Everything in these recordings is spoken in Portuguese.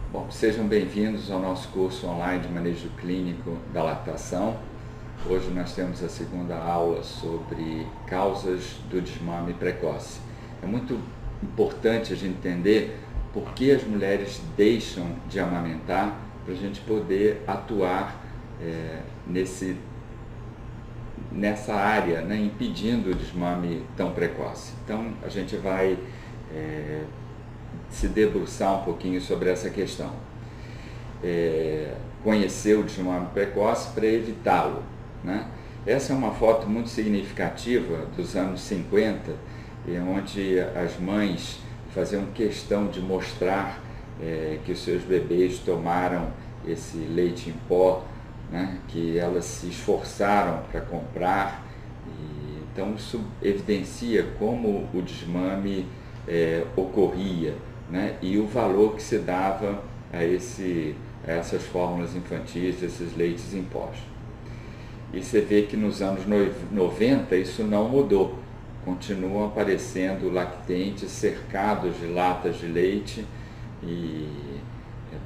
Bom, sejam bem-vindos ao nosso curso online de manejo clínico da lactação. Hoje nós temos a segunda aula sobre causas do desmame precoce. É muito importante a gente entender por que as mulheres deixam de amamentar para a gente poder atuar nessa área, né, impedindo o desmame tão precoce. Então a gente vai se debruçar um pouquinho sobre essa questão. Conhecer o desmame precoce para evitá-lo, né? Essa é uma foto muito significativa dos anos 50, onde as mães faziam questão de mostrar que os seus bebês tomaram esse leite em pó, né, que elas se esforçaram para comprar. Então isso evidencia como o desmame ocorria, né, e o valor que se dava a essas fórmulas infantis, esses leites em pó. E você vê que nos anos 90 isso não mudou. Continuam aparecendo lactentes cercados de latas de leite e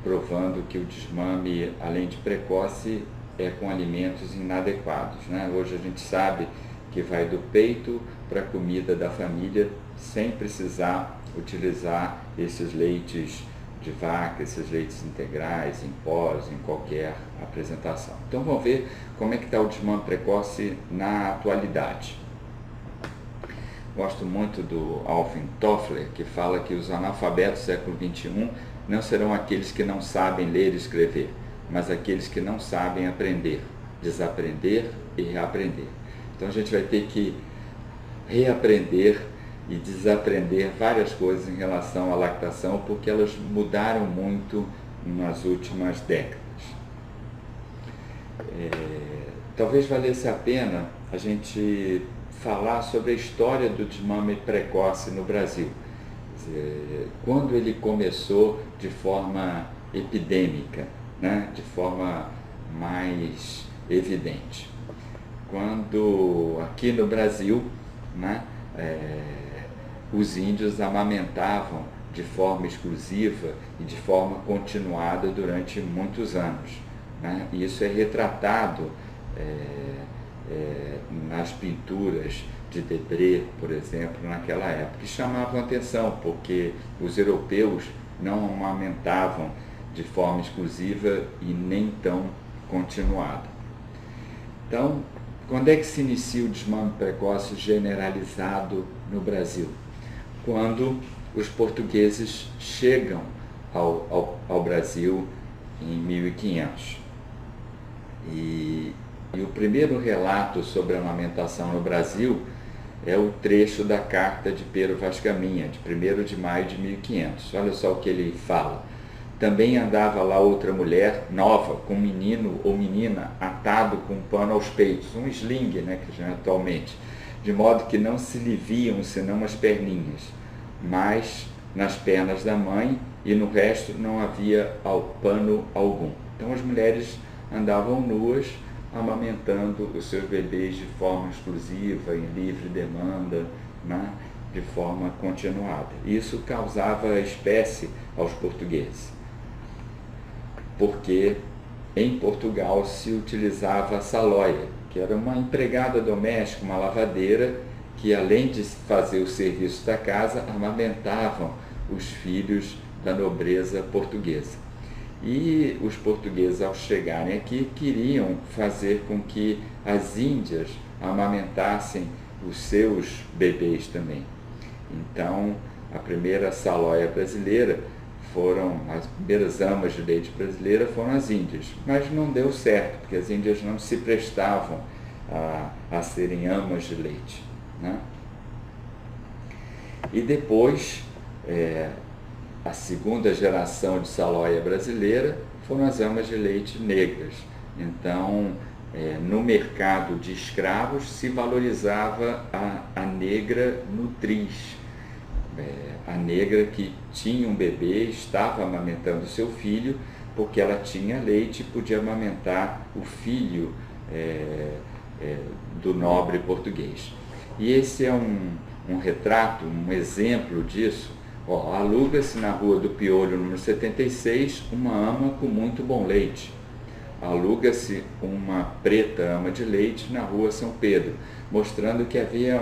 provando que o desmame, além de precoce, é com alimentos inadequados, né? Hoje a gente sabe que vai do peito para a comida da família sem precisar utilizar esses leites de vaca, esses leites integrais, em pós, em qualquer apresentação. Então vamos ver como é que está o desmame precoce na atualidade. Gosto muito do Alvin Toffler, que fala que os analfabetos do século XXI não serão aqueles que não sabem ler e escrever, mas aqueles que não sabem aprender, desaprender e reaprender. Então a gente vai ter que reaprender e desaprender várias coisas em relação à lactação, porque elas mudaram muito nas últimas décadas. Talvez valesse a pena a gente falar sobre a história do desmame precoce no Brasil. Quando ele começou de forma epidêmica, né, de forma mais evidente. Quando aqui no Brasil, né, os índios amamentavam de forma exclusiva e de forma continuada durante muitos anos, né? E isso é retratado nas pinturas de Debré, por exemplo, naquela época, que chamavam atenção, porque os europeus não amamentavam de forma exclusiva e nem tão continuada. Então, quando é que se inicia o desmame precoce generalizado no Brasil? Quando os portugueses chegam ao Brasil em 1500. E o primeiro relato sobre a amamentação no Brasil é o trecho da carta de Pero Vaz Caminha, de 1º de maio de 1500. Olha só o que ele fala. Também andava lá outra mulher nova, com menino ou menina atado com um pano aos peitos, um sling, né, que já é atualmente, de modo que não se lhe viam senão as perninhas, mas nas pernas da mãe e no resto não havia pano algum. Então as mulheres andavam nuas, amamentando os seus bebês de forma exclusiva, em livre demanda, né, de forma continuada. Isso causava espécie aos portugueses, porque em Portugal se utilizava a saloia, que era uma empregada doméstica, uma lavadeira, que além de fazer o serviço da casa, amamentavam os filhos da nobreza portuguesa. E os portugueses, ao chegarem aqui, queriam fazer com que as índias amamentassem os seus bebês também. Então, a primeira saloia brasileira as primeiras amas de leite brasileiras foram as índias, mas não deu certo, porque as índias não se prestavam a serem amas de leite, né? E depois, a segunda geração de saloia brasileira foram as amas de leite negras. Então, no mercado de escravos se valorizava a negra nutriz, a negra que tinha um bebê, estava amamentando seu filho, porque ela tinha leite e podia amamentar o filho do nobre português. E esse é um retrato, um exemplo disso. Aluga-se na Rua do Piolho, número 76, uma ama com muito bom leite. Aluga-se uma preta ama de leite na Rua São Pedro, mostrando que havia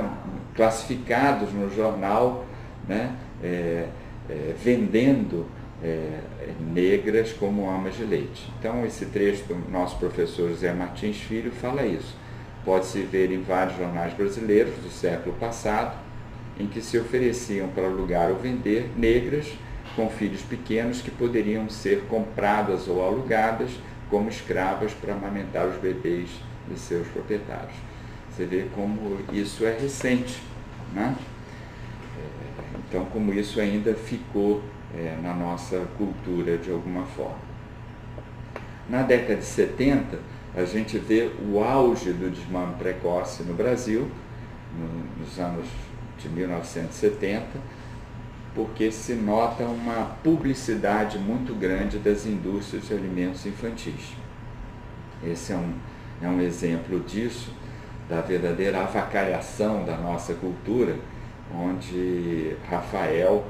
classificados no jornal, né, vendendo negras como amas de leite. Então, esse trecho do nosso professor José Martins Filho fala isso. Pode-se ver em vários jornais brasileiros do século passado, em que se ofereciam para alugar ou vender negras com filhos pequenos que poderiam ser compradas ou alugadas como escravas para amamentar os bebês de seus proprietários. Você vê como isso é recente, né? Então, como isso ainda ficou na nossa cultura de alguma forma. Na década de 70, a gente vê o auge do desmame precoce no Brasil, nos anos de 1970, porque se nota uma publicidade muito grande das indústrias de alimentos infantis. Esse é um exemplo disso, da verdadeira avacalhação da nossa cultura, onde Rafael,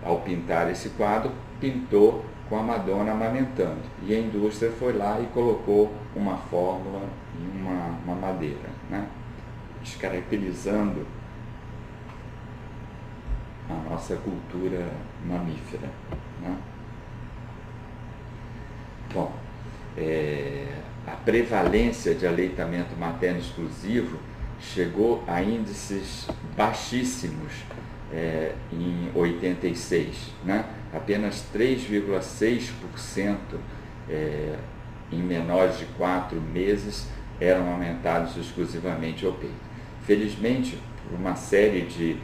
ao pintar esse quadro, pintou com a Madonna amamentando. E a indústria foi lá e colocou uma fórmula em uma madeira, né? Descaracterizando a nossa cultura mamífera, né? Bom, a prevalência de aleitamento materno exclusivo chegou a índices baixíssimos em 86, né? Apenas 3,6% em menores de 4 meses eram amamentados exclusivamente ao peito. Felizmente, por uma série de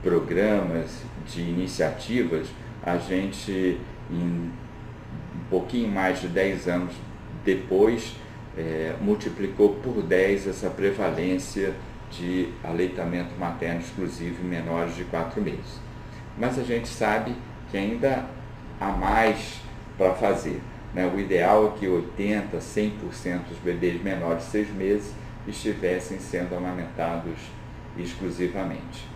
programas, de iniciativas, a gente, em um pouquinho mais de 10 anos depois, multiplicou por 10 essa prevalência de aleitamento materno exclusivo em menores de 4 meses. Mas a gente sabe que ainda há mais para fazer, né? O ideal é que 80%, 100% dos bebês menores de 6 meses estivessem sendo amamentados exclusivamente.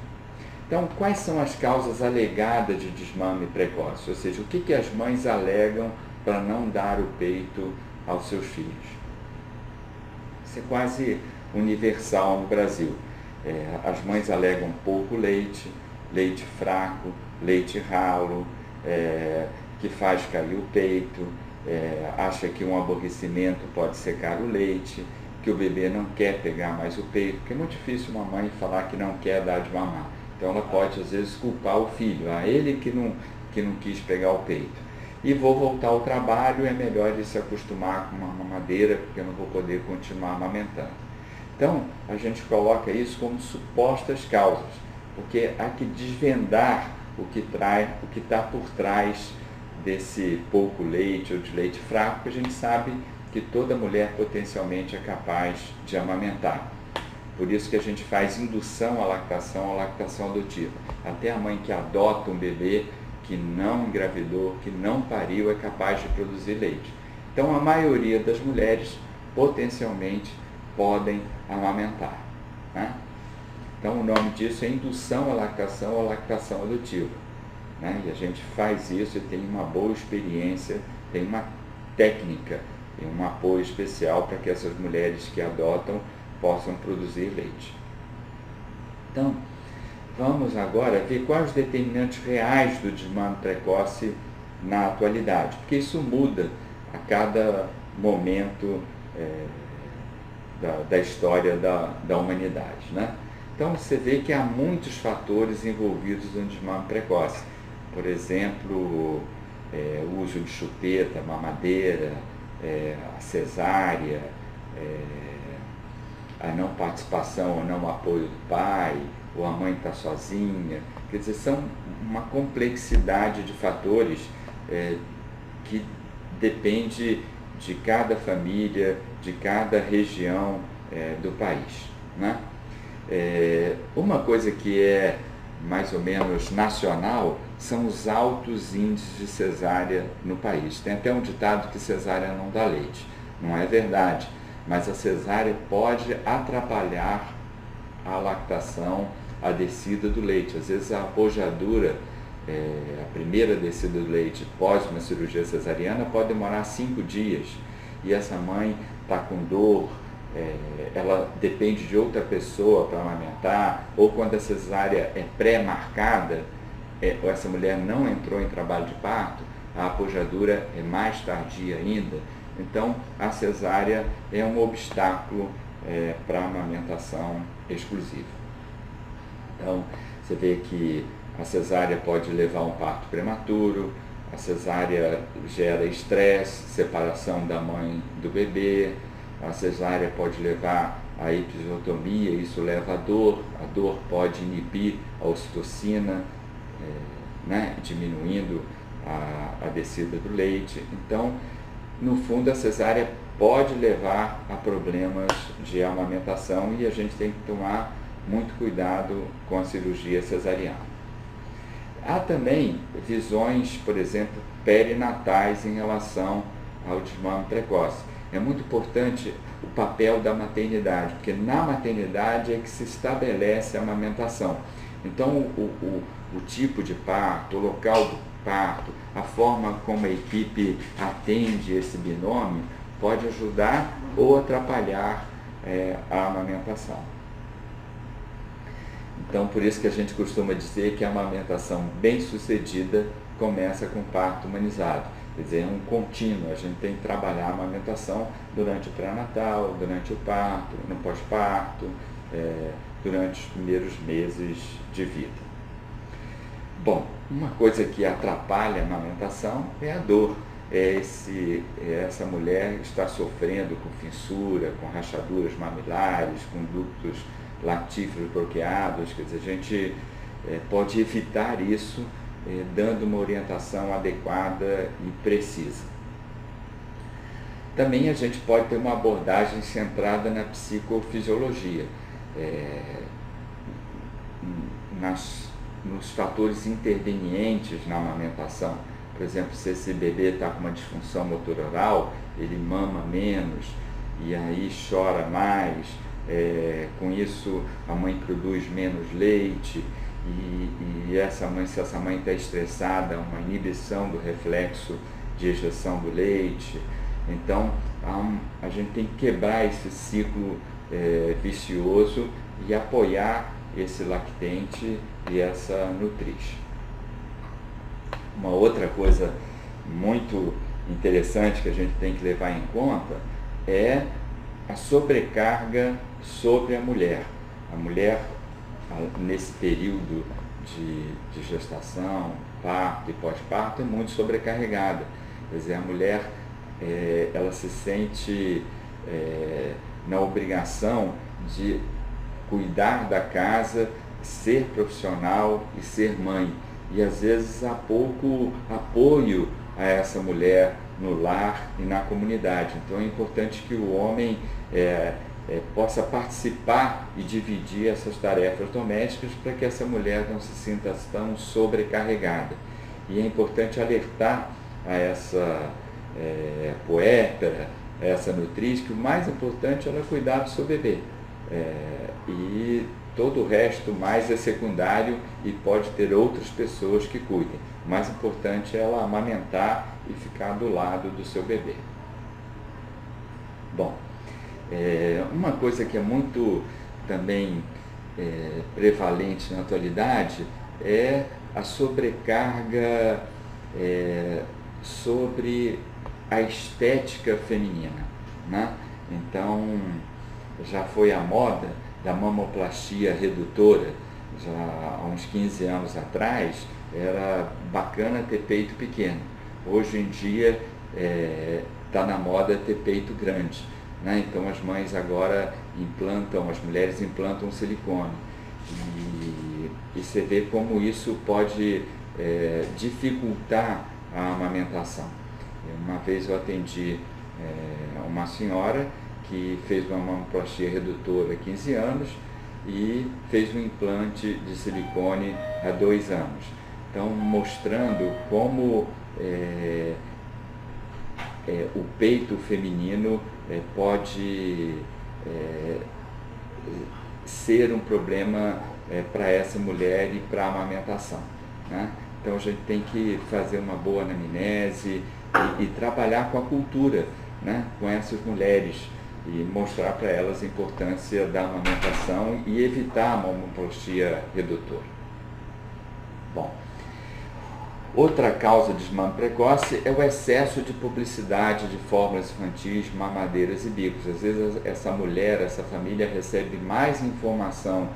Então, quais são as causas alegadas de desmame precoce? Ou seja, o que as mães alegam para não dar o peito aos seus filhos? Isso é quase universal no Brasil. As mães alegam pouco leite, leite fraco, leite ralo, que faz cair o peito, acha que um aborrecimento pode secar o leite, que o bebê não quer pegar mais o peito, porque é muito difícil uma mãe falar que não quer dar de mamar. Então ela pode, às vezes, culpar o filho, ele que não quis pegar o peito. E vou voltar ao trabalho, é melhor ele se acostumar com uma mamadeira, porque eu não vou poder continuar amamentando. Então, a gente coloca isso como supostas causas, porque há que desvendar o que está por trás desse pouco leite ou de leite fraco, porque a gente sabe que toda mulher potencialmente é capaz de amamentar. Por isso que a gente faz indução à lactação adotiva. Até a mãe que adota um bebê que não engravidou, que não pariu, é capaz de produzir leite. Então, a maioria das mulheres potencialmente podem amamentar, né? Então, o nome disso é indução à lactação adotiva, né? E a gente faz isso e tem uma boa experiência, tem uma técnica, tem um apoio especial para que essas mulheres que adotam possam produzir leite. Então, vamos agora ver quais os determinantes reais do desmame precoce na atualidade, porque isso muda a cada momento da história da humanidade, né? Então, você vê que há muitos fatores envolvidos no desmame precoce. Por exemplo, o uso de chupeta, mamadeira, a cesárea, a não participação ou não apoio do pai, ou a mãe está sozinha. Quer dizer, são uma complexidade de fatores que depende de cada família, de cada região do país, né? Uma coisa que é mais ou menos nacional são os altos índices de cesárea no país. Tem até um ditado que cesárea não dá leite. Não é verdade, mas a cesárea pode atrapalhar a lactação, a descida do leite. Às vezes a apojadura, a primeira descida do leite pós uma cirurgia cesariana pode demorar 5 dias e essa mãe está com dor, ela depende de outra pessoa para amamentar, ou quando a cesárea é pré-marcada, essa mulher não entrou em trabalho de parto, a apojadura é mais tardia ainda. Então, a cesárea é um obstáculo para a amamentação exclusiva. Então, você vê que a cesárea pode levar a um parto prematuro, a cesárea gera estresse, separação da mãe do bebê, a cesárea pode levar à episiotomia, isso leva à dor, a dor pode inibir a ocitocina, diminuindo a descida do leite. Então, no fundo, a cesárea pode levar a problemas de amamentação e a gente tem que tomar muito cuidado com a cirurgia cesariana. Há também visões, por exemplo, perinatais em relação ao desmame precoce. É muito importante o papel da maternidade, porque na maternidade é que se estabelece a amamentação. Então, o tipo de parto, o local do parto, a forma como a equipe atende esse binômio pode ajudar ou atrapalhar a amamentação. Então, por isso que a gente costuma dizer que a amamentação bem-sucedida começa com parto humanizado. Quer dizer, é um contínuo, a gente tem que trabalhar a amamentação durante o pré-natal, durante o parto, no pós-parto, durante os primeiros meses de vida. Bom, uma coisa que atrapalha a amamentação é a dor. Essa mulher está sofrendo com fissura, com rachaduras mamilares, com ductos lactíferos bloqueados. Quer dizer, a gente pode evitar isso dando uma orientação adequada e precisa. Também a gente pode ter uma abordagem centrada na psicofisiologia, nos fatores intervenientes na amamentação. Por exemplo, se esse bebê está com uma disfunção motor oral, ele mama menos e aí chora mais, com isso a mãe produz menos leite e essa mãe, se essa mãe está estressada, uma inibição do reflexo de ejeção do leite. Então a gente tem que quebrar esse ciclo vicioso e apoiar esse lactente e essa nutriz. Uma outra coisa muito interessante que a gente tem que levar em conta é a sobrecarga sobre a mulher. A mulher, nesse período de gestação, parto e pós-parto, é muito sobrecarregada. Quer dizer, a mulher ela se sente na obrigação de cuidar da casa, ser profissional e ser mãe. E às vezes há pouco apoio a essa mulher no lar e na comunidade. Então é importante que o homem possa participar e dividir essas tarefas domésticas para que essa mulher não se sinta tão sobrecarregada. E é importante alertar a essa puérpera, a essa nutriz, que o mais importante é ela cuidar do seu bebê. E todo o resto mais é secundário e pode ter outras pessoas que cuidem. O mais importante é ela amamentar e ficar do lado do seu bebê. Bom, uma coisa que é muito também prevalente na atualidade é a sobrecarga sobre a estética feminina, né? Então, já foi a moda da mamoplastia redutora. Já há uns 15 anos atrás era bacana ter peito pequeno. Hoje em dia está na moda ter peito grande, né? Então as mães agora as mulheres implantam silicone e você vê como isso pode dificultar a amamentação. Uma vez eu atendi uma senhora que fez uma mamoplastia redutora há 15 anos e fez um implante de silicone há 2 anos. Então, mostrando como o peito feminino pode ser um problema para essa mulher e para a amamentação, né? Então a gente tem que fazer uma boa anamnese e trabalhar com a cultura, né? Com essas mulheres e mostrar para elas a importância da amamentação e evitar a mamoplastia redutora. Bom, outra causa de desmame precoce é o excesso de publicidade de fórmulas infantis, mamadeiras e bicos. Às vezes essa mulher, essa família recebe mais informação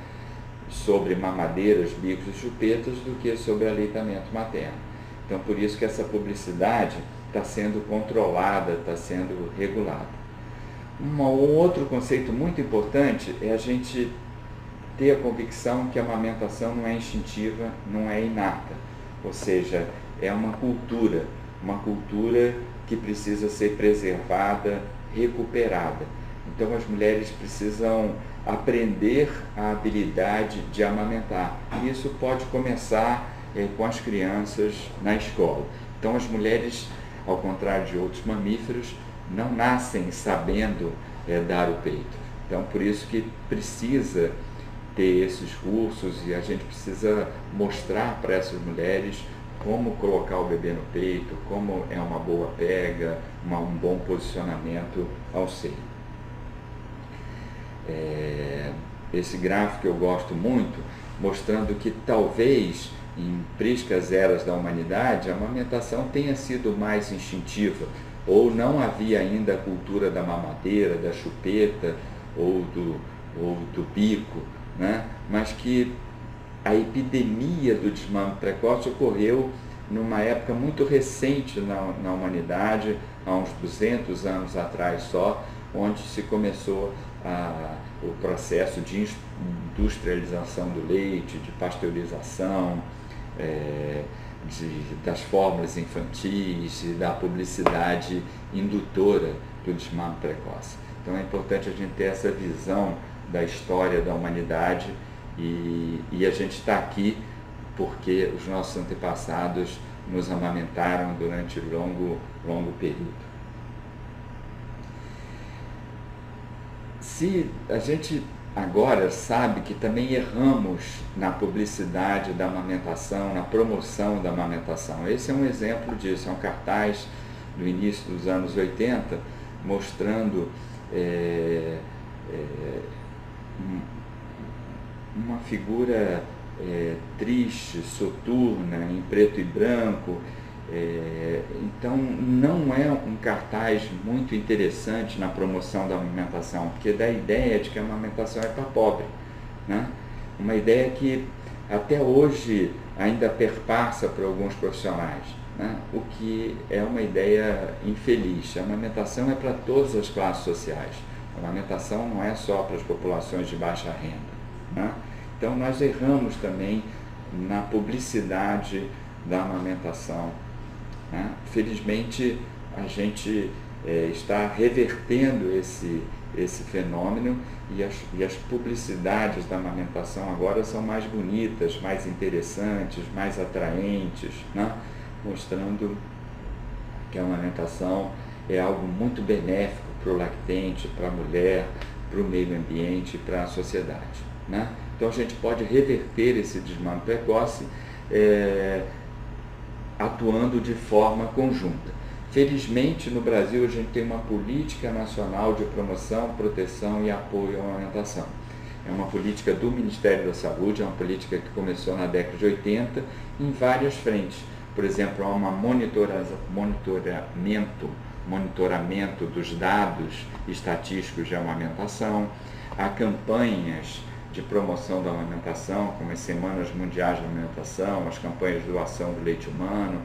sobre mamadeiras, bicos e chupetas do que sobre aleitamento materno. Então por isso que essa publicidade está sendo controlada, está sendo regulada. Um outro conceito muito importante é a gente ter a convicção que a amamentação não é instintiva, não é inata. Ou seja, é uma cultura que precisa ser preservada, recuperada. Então as mulheres precisam aprender a habilidade de amamentar. E isso pode começar com as crianças na escola. Então as mulheres, ao contrário de outros mamíferos, não nascem sabendo dar o peito. Então por isso que precisa ter esses cursos e a gente precisa mostrar para essas mulheres como colocar o bebê no peito, como é uma boa pega, um bom posicionamento ao seio. Esse gráfico eu gosto muito, mostrando que talvez em priscas eras da humanidade a amamentação tenha sido mais instintiva, ou não havia ainda a cultura da mamadeira, da chupeta ou do bico, né? Mas que a epidemia do desmame precoce ocorreu numa época muito recente na humanidade, há uns 200 anos atrás só, onde se começou o processo de industrialização do leite, de pasteurização, das fórmulas infantis e da publicidade indutora do desmame precoce. Então é importante a gente ter essa visão da história da humanidade e a gente está aqui porque os nossos antepassados nos amamentaram durante longo período. Se a gente agora sabe que também erramos na publicidade da amamentação, na promoção da amamentação. Esse é um exemplo disso, é um cartaz do início dos anos 80, mostrando uma figura triste, soturna, em preto e branco. Então não é um cartaz muito interessante na promoção da amamentação, porque dá a ideia de que a amamentação é para pobre, né? Uma ideia que até hoje ainda perpassa por alguns profissionais, né? O que é uma ideia infeliz. A amamentação é para todas as classes sociais. A amamentação não é só para as populações de baixa renda, né? Então nós erramos também na publicidade da amamentação, né? Felizmente a gente está revertendo esse fenômeno e as publicidades da amamentação agora são mais bonitas, mais interessantes, mais atraentes, né? Mostrando que a amamentação é algo muito benéfico para o lactente, para a mulher, para o meio ambiente, para a sociedade, né? Então a gente pode reverter esse desmame precoce atuando de forma conjunta. Felizmente no Brasil a gente tem uma política nacional de promoção, proteção e apoio à amamentação. É uma política do Ministério da Saúde, é uma política que começou na década de 80 em várias frentes. Por exemplo, há um monitoramento dos dados estatísticos de amamentação, há campanhas de promoção da amamentação, como as Semanas Mundiais da Amamentação, as campanhas de doação do leite humano,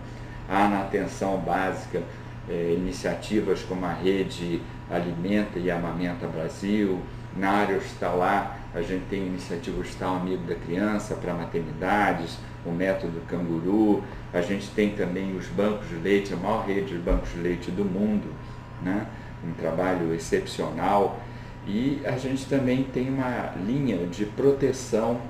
há na atenção básica iniciativas como a Rede Alimenta e Amamenta Brasil. Na área hospitalar, a gente tem a iniciativa Hospital Amigo da Criança para maternidades, o método Canguru. A gente tem também os bancos de leite, a maior rede de bancos de leite do mundo, né? Um trabalho excepcional. E a gente também tem uma linha de proteção,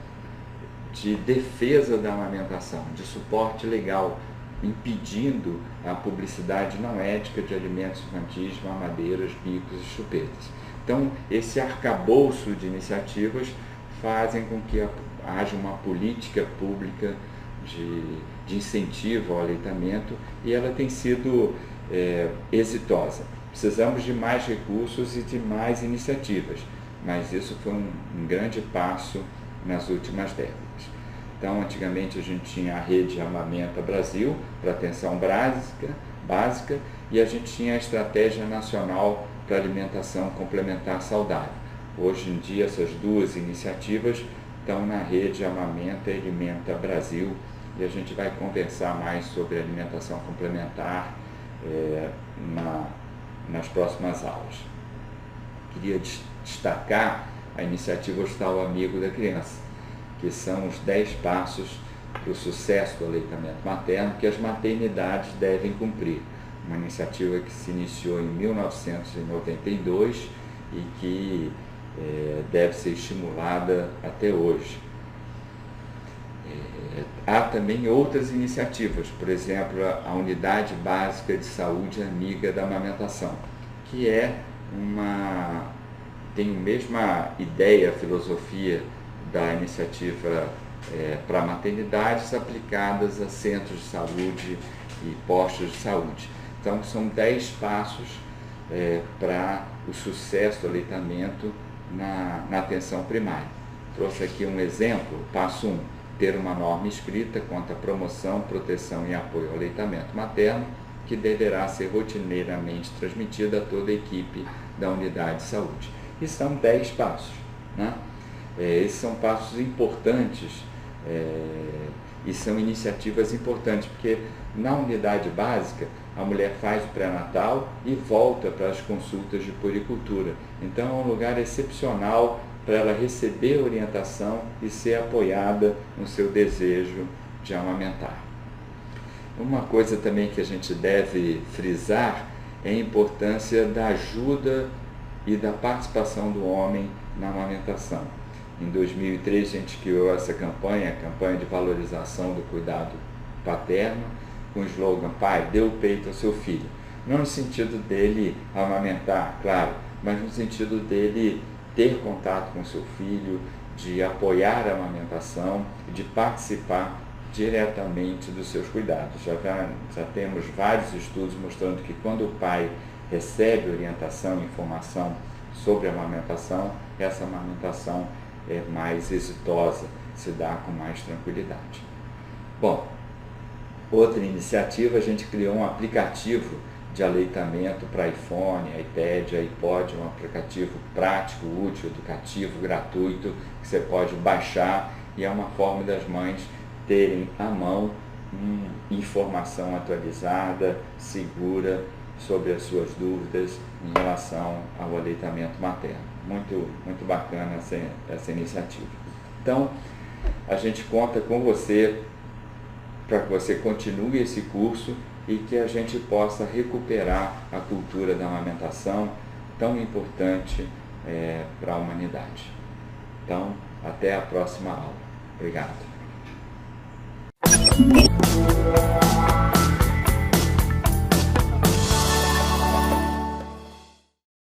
de defesa da amamentação, de suporte legal, impedindo a publicidade não ética de alimentos infantis, mamadeiras, bicos e chupetas. Então, esse arcabouço de iniciativas fazem com que haja uma política pública de incentivo ao aleitamento, e ela tem sido exitosa. Precisamos de mais recursos e de mais iniciativas, mas isso foi um grande passo nas últimas décadas. Então, antigamente a gente tinha a Rede Amamenta Brasil, para atenção básica, e a gente tinha a Estratégia Nacional para Alimentação Complementar Saudável. Hoje em dia, essas duas iniciativas estão na Rede Amamenta e Alimenta Brasil, e a gente vai conversar mais sobre alimentação complementar nas próximas aulas. Queria destacar a iniciativa Hospital Amigo da Criança, que são os 10 passos para o sucesso do aleitamento materno que as maternidades devem cumprir. Uma iniciativa que se iniciou em 1992 e que deve ser estimulada até hoje. Há também outras iniciativas, por exemplo, a Unidade Básica de Saúde Amiga da Amamentação, que tem a mesma ideia, filosofia da iniciativa para maternidades aplicadas a centros de saúde e postos de saúde. Então, são 10 passos para o sucesso do aleitamento na atenção primária. Trouxe aqui um exemplo. Passo 1, ter uma norma escrita quanto à promoção, proteção e apoio ao aleitamento materno, que deverá ser rotineiramente transmitida a toda a equipe da unidade de saúde. E são 10 passos, né? Esses são passos importantes e são iniciativas importantes, porque na unidade básica a mulher faz o pré-natal e volta para as consultas de puericultura. Então é um lugar excepcional para ela receber orientação e ser apoiada no seu desejo de amamentar. Uma coisa também que a gente deve frisar é a importância da ajuda e da participação do homem na amamentação. Em 2003 a gente criou essa campanha, a campanha de valorização do cuidado paterno, com o slogan "Pai, dê o peito ao seu filho". Não no sentido dele amamentar, claro, mas no sentido dele ter contato com o seu filho, de apoiar a amamentação, de participar diretamente dos seus cuidados. Já temos vários estudos mostrando que quando o pai recebe orientação e informação sobre a amamentação, essa amamentação é mais exitosa, se dá com mais tranquilidade. Bom, outra iniciativa, a gente criou um aplicativo de aleitamento para iPhone, iPad, iPod, um aplicativo prático, útil, educativo, gratuito, que você pode baixar, e é uma forma das mães terem à mão informação atualizada, segura, sobre as suas dúvidas em relação ao aleitamento materno. Muito bacana essa iniciativa. Então, a gente conta com você para que você continue esse curso e que a gente possa recuperar a cultura da amamentação, tão importante para a humanidade. Então, até a próxima aula. Obrigado.